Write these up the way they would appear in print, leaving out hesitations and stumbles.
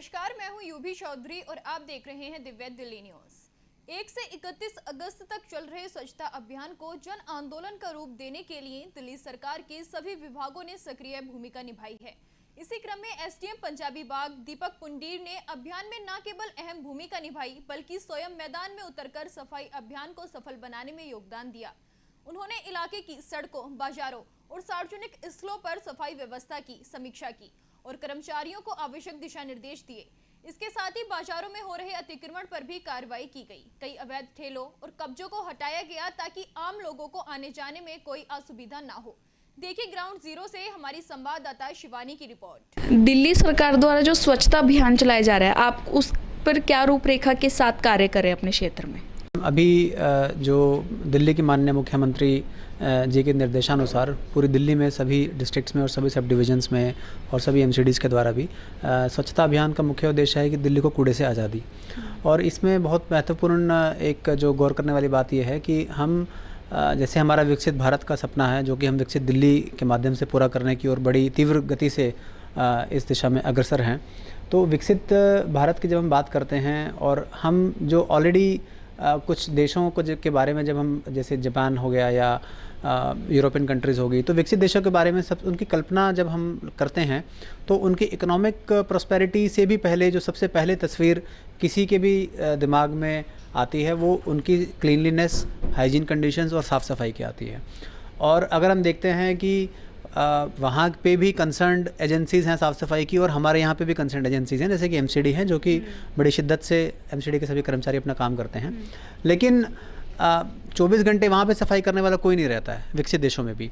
नमस्कार, मैं हूं यूभी चौधरी और आप देख रहे हैं दिव्य दिल्ली न्यूज। 1 से 31 अगस्त तक चल रहे स्वच्छता अभियान को जन आंदोलन का रूप देने के लिए दिल्ली सरकार के सभी विभागों ने सक्रिय भूमिका निभाई है। इसी क्रम में एसडीएम पंजाबी बाग दीपक पुंडीर ने अभियान में न केवल अहम भूमिका निभाई बल्कि स्वयं मैदान में उतरकर सफाई अभियान को सफल बनाने में योगदान दिया। उन्होंने इलाके की सड़कों, बाजारों और सार्वजनिक स्थलों पर सफाई व्यवस्था की समीक्षा की और कर्मचारियों को आवश्यक दिशा निर्देश दिए। इसके साथ ही बाजारों में हो रहे अतिक्रमण पर भी कार्रवाई की गई। कई अवैध ठेलों और कब्जों को हटाया गया ताकि आम लोगों को आने जाने में कोई असुविधा ना हो। देखिए ग्राउंड जीरो से हमारी संवाददाता शिवानी की रिपोर्ट। दिल्ली सरकार द्वारा जो स्वच्छता अभियान चलाया जा रहा है, आप उस पर क्या रूपरेखा के साथ कार्य करें अपने क्षेत्र में? अभी जो दिल्ली की माननीय मुख्यमंत्री जी के निर्देशानुसार पूरी दिल्ली में सभी डिस्ट्रिक्ट्स में और सभी सब डिविजन्स में और सभी एमसीडीज़ के द्वारा भी स्वच्छता अभियान का मुख्य उद्देश्य है कि दिल्ली को कूड़े से आज़ादी। और इसमें बहुत महत्वपूर्ण एक जो गौर करने वाली बात यह है कि हम जैसे हमारा विकसित भारत का सपना है जो कि हम विकसित दिल्ली के माध्यम से पूरा करने की और बड़ी तीव्र गति से इस दिशा में अग्रसर हैं। तो विकसित भारत की जब हम बात करते हैं और हम जो ऑलरेडी कुछ देशों को के बारे में जब हम जैसे जापान हो गया या यूरोपियन कंट्रीज़ हो गई, तो विकसित देशों के बारे में सब उनकी कल्पना जब हम करते हैं तो उनकी इकोनॉमिक प्रॉस्पेरिटी से भी पहले जो सबसे पहले तस्वीर किसी के भी दिमाग में आती है वो उनकी क्लीनलीनेस, हाइजीन कंडीशंस और साफ़ सफाई की आती है। और अगर हम देखते हैं कि वहाँ पे भी कंसर्न्ड एजेंसीज़ हैं साफ़ सफाई की और हमारे यहाँ पे भी कंसर्न्ड एजेंसीज़ हैं जैसे कि एमसीडी हैं जो कि बड़ी शिद्दत से एमसीडी के सभी कर्मचारी अपना काम करते हैं। लेकिन 24 घंटे वहाँ पे सफाई करने वाला कोई नहीं रहता है विकसित देशों में भी।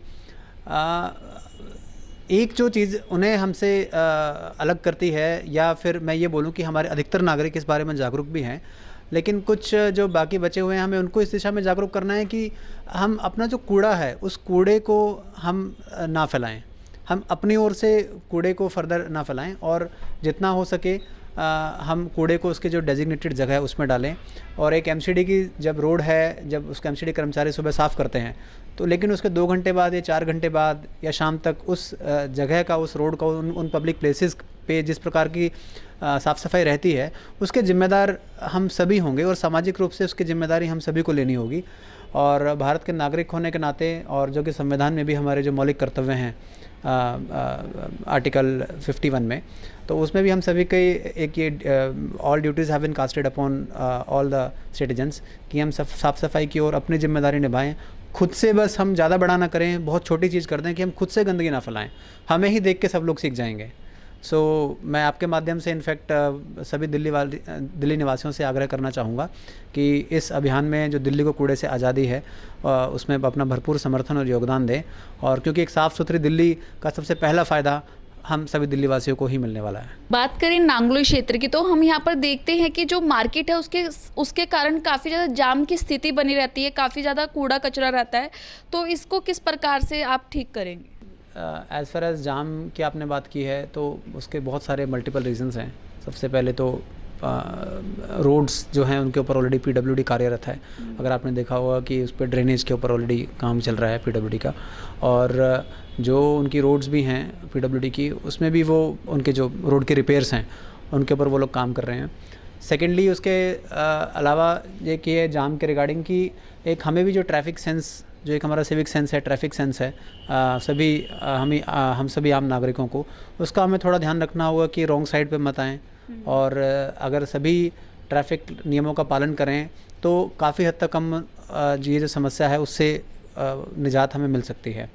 एक जो चीज़ उन्हें हमसे अलग करती है या फिर मैं ये बोलूँ कि हमारे अधिकतर नागरिक इस बारे में जागरूक भी हैं, लेकिन कुछ जो बाकी बचे हुए हैं हमें उनको इस दिशा में जागरूक करना है कि हम अपना जो कूड़ा है उस कूड़े को हम ना फैलाएं, हम अपनी ओर से कूड़े को फर्दर ना फैलाएं और जितना हो सके हम कूड़े को उसके जो डेजिग्नेटेड जगह है उसमें डालें। और एक एमसीडी की जब रोड है, जब उसके एमसीडी कर्मचारी सुबह साफ़ करते हैं तो लेकिन उसके 2 घंटे बाद या 4 घंटे बाद या शाम तक उस जगह का, उस रोड का, उन पब्लिक प्लेसेस पे जिस प्रकार की साफ़ सफाई रहती है उसके ज़िम्मेदार हम सभी होंगे और सामाजिक रूप से उसकी जिम्मेदारी हम सभी को लेनी होगी। और भारत के नागरिक होने के नाते और जो कि संविधान में भी हमारे जो मौलिक कर्तव्य हैं आर्टिकल 51 में, तो उसमें भी हम सभी के एक ये all duties have been casted upon all the citizens कि हम साफ़ सफाई की ओर अपनी जिम्मेदारी निभाएं। खुद से बस हम ज़्यादा बड़ा ना करें, बहुत छोटी चीज़ कर दें कि हम खुद से गंदगी ना फैलाएं, हमें ही देख के सब लोग सीख जाएंगे। मैं आपके माध्यम से इनफैक्ट सभी दिल्ली निवासियों से आग्रह करना चाहूँगा कि इस अभियान में जो दिल्ली को कूड़े से आज़ादी है उसमें अपना भरपूर समर्थन और योगदान दें। और क्योंकि एक साफ़ सुथरी दिल्ली का सबसे पहला फ़ायदा हम सभी दिल्ली वासियों को ही मिलने वाला है। बात करें नांगलोई क्षेत्र की तो हम यहाँ पर देखते हैं कि जो मार्केट है उसके कारण काफ़ी ज़्यादा जाम की स्थिति बनी रहती है, काफ़ी ज़्यादा कूड़ा कचरा रहता है, तो इसको किस प्रकार से आप ठीक करेंगे? एज़ फार एज़ जाम की आपने बात की है तो उसके बहुत सारे मल्टीपल रीजंस हैं। सबसे पहले तो रोड्स जो हैं उनके ऊपर ऑलरेडी पीडब्ल्यूडी कार्यरत है। अगर आपने देखा होगा कि उस पर ड्रेनेज के ऊपर ऑलरेडी काम चल रहा है पीडब्ल्यूडी का, और जो उनकी रोड्स भी हैं पीडब्ल्यूडी की उसमें भी वो उनके जो रोड के रिपेयर्स हैं उनके ऊपर वो लोग काम कर रहे हैं। सेकेंडली उसके अलावा ये कि है जाम के रिगार्डिंग की एक हमें भी जो ट्रैफिक सेंस, जो एक हमारा सिविक सेंस है, ट्रैफिक सेंस है, हम सभी आम नागरिकों को उसका हमें थोड़ा ध्यान रखना होगा कि रॉन्ग साइड पे मत आएँ। और अगर सभी ट्रैफिक नियमों का पालन करें तो काफ़ी हद तक हम ये जो समस्या है उससे निजात हमें मिल सकती है।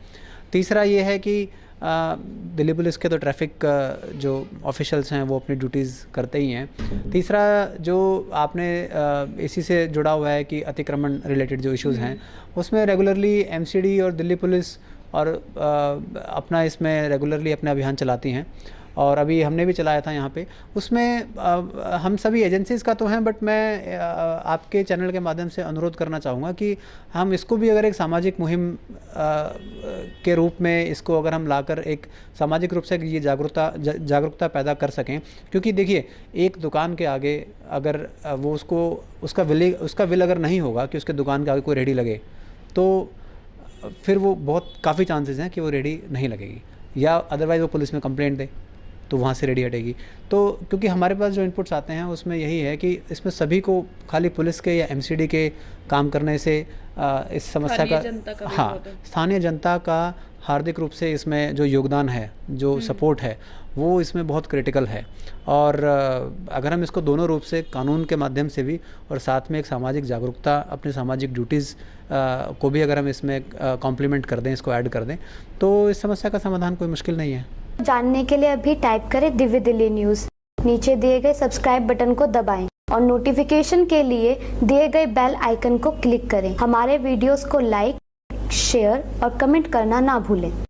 तीसरा ये है कि दिल्ली पुलिस के तो ट्रैफिक जो ऑफिशियल्स हैं वो अपनी ड्यूटीज़ करते ही हैं। तीसरा जो आपने इसी से जुड़ा हुआ है कि अतिक्रमण रिलेटेड जो इश्यूज़ हैं उसमें रेगुलरली एमसीडी और दिल्ली पुलिस और अपना इसमें रेगुलरली अपने अभियान चलाती हैं। और अभी हमने भी चलाया था यहाँ पे, उसमें हम सभी एजेंसीज़ का तो हैं, बट मैं आपके चैनल के माध्यम से अनुरोध करना चाहूँगा कि हम इसको भी अगर एक सामाजिक मुहिम के रूप में इसको अगर हम लाकर एक सामाजिक रूप से ये जागरूकता पैदा कर सकें। क्योंकि देखिए एक दुकान के आगे अगर वो उसका विल अगर नहीं होगा कि उसके दुकान के आगे कोई रेहड़ी लगे तो फिर वो काफ़ी चांसेस हैं कि वो रेहड़ी नहीं लगेगी या अदरवाइज़ वो पुलिस में कंप्लेंट दे। तो वहाँ से रेडी हटेगी। तो क्योंकि हमारे पास जो इनपुट्स आते हैं उसमें यही है कि इसमें सभी को खाली पुलिस के या एमसीडी के काम करने से इस समस्या का हाँ, स्थानीय जनता का हार्दिक रूप से इसमें जो योगदान है, जो सपोर्ट है, वो इसमें बहुत क्रिटिकल है। और अगर हम इसको दोनों रूप से, कानून के माध्यम से भी और साथ में एक सामाजिक जागरूकता, अपनी सामाजिक ड्यूटीज़ को भी अगर हम इसमें कॉम्प्लीमेंट कर दें, इसको ऐड कर दें, तो इस समस्या का समाधान कोई मुश्किल नहीं है। जानने के लिए अभी टाइप करें दिव्य दिल्ली न्यूज़, नीचे दिए गए सब्सक्राइब बटन को दबाएं और नोटिफिकेशन के लिए दिए गए बेल आइकन को क्लिक करें। हमारे वीडियोस को लाइक, शेयर और कमेंट करना ना भूलें।